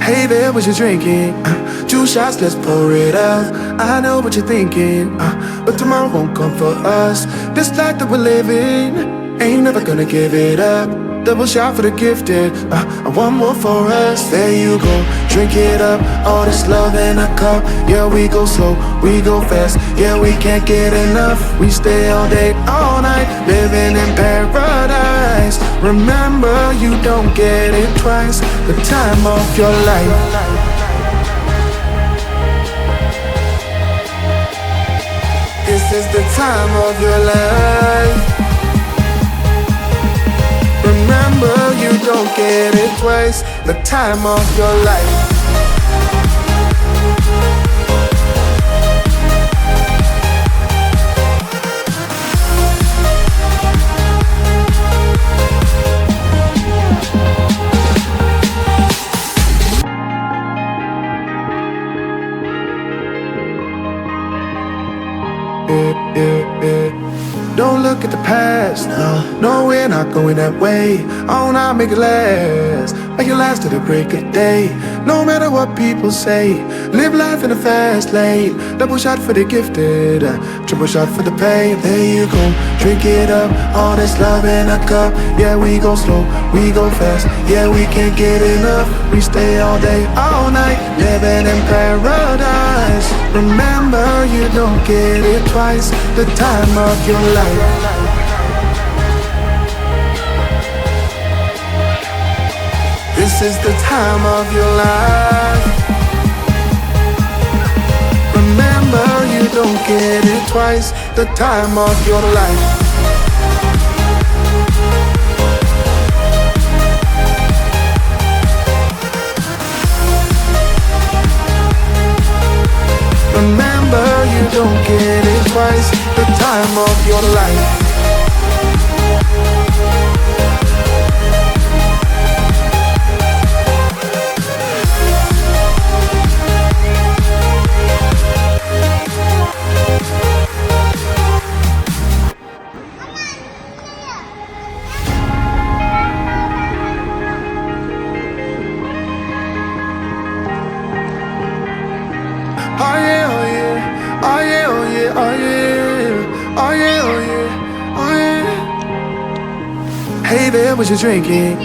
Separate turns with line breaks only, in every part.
Hey there, what you drinking? 2 shots, let's pour it out. I know what you're thinking, but tomorrow won't come for us. This life that we're living, ain't never gonna give it up. Double shot for the gifted, and one more for us. There you go, drink it up. All this love in a cup. Yeah, we go slow, we go fast. Yeah, we can't get enough. We stay all day, all night, living in paradise. Remember, you don't get it twice. The time of your life. This is the time of your life. Remember, you don't get it twice. The time of your life. Don't look at the past, no, we're not going that way. Oh, now make it last, make it last to the break of day. No matter what people say, live life in a fast lane. Double shot for the gifted, triple shot for the pain. There you go, drink it up. All this love in a cup. Yeah, we go slow, we go fast. Yeah, we can't get enough. We stay all day, all night, living in paradise. Remember, you don't get it twice. The time of your life. This is the time of your life. Remember, you don't get it twice. The time of your life. Remember, you don't get it twice. The time of your life. Oh yeah, oh yeah, oh yeah, oh yeah, oh yeah, oh yeah, oh yeah, oh yeah. Hey there, what you drinking?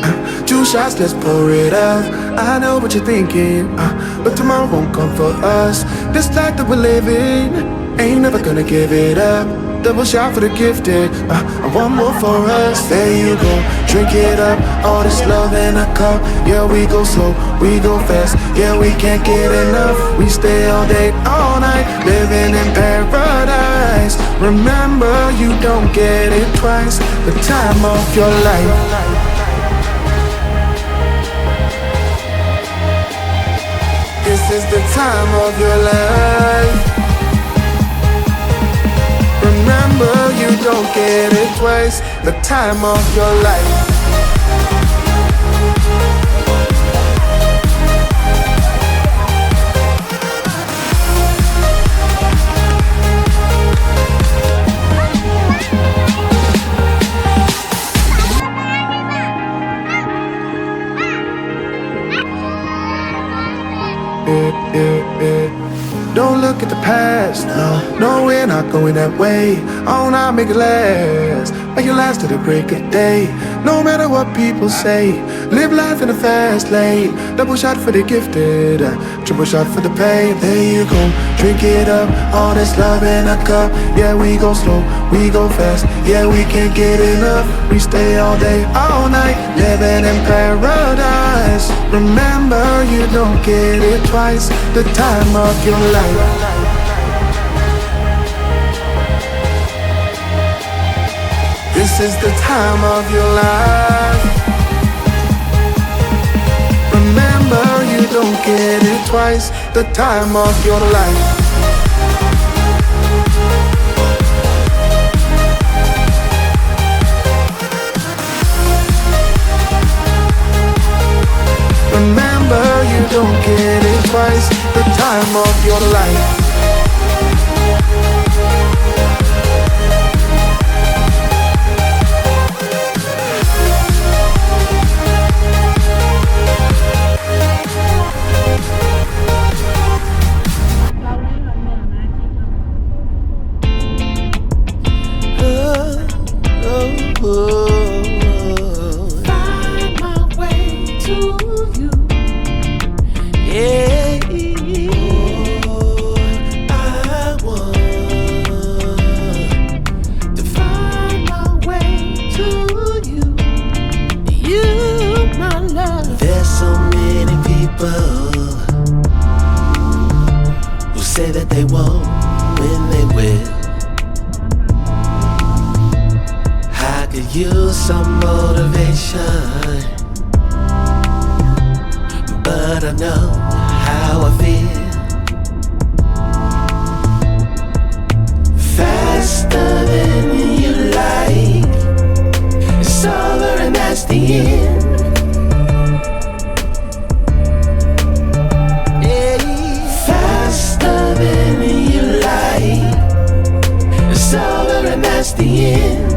2 shots, let's pour it out. I know what you're thinking, but tomorrow won't come for us. This life that we're living, ain't never gonna give it up. Double shot for the gifted, and one more for us. There you go, drink it up. All this love in a cup. Yeah, we go slow, we go fast. Yeah, we can't get enough. We stay all day, all night, living in paradise. Remember, you don't get it twice. The time of your life. This is the time of your life. Remember, you don't get it twice. The time of your life. Don't look at the past, no, we're not going that way. Oh, now make it last, make it last to the break of day. No matter what people say, live life in a fast lane. Double shot for the gifted, triple shot for the pain. There you go, drink it up. All this love in a cup. Yeah, we go slow, we go fast. Yeah, we can't get enough. We stay all day, all night, living in paradise. Remember, you don't get it twice. The time of your life. This is the time of your life. Remember, you don't get it twice. The time of your life. Remember, you don't get it twice. The time of your life.
wanna know how I feel. Faster than you like. It's over and that's the end. Faster than you like. It's over and that's the end.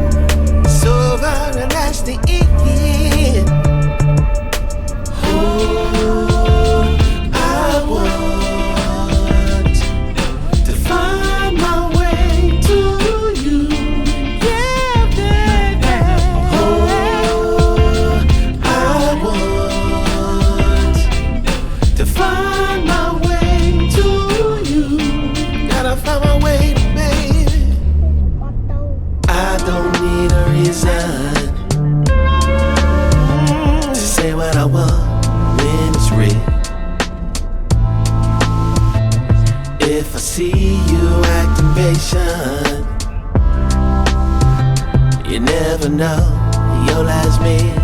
It's over and that's the end. Oh, I want to find my way to you. Yeah, baby. Oh, I want to find my way to you. Gotta find my way, baby. I don't need a reason to say what I want when it's real. If I see you acting patient, you never know your last meal.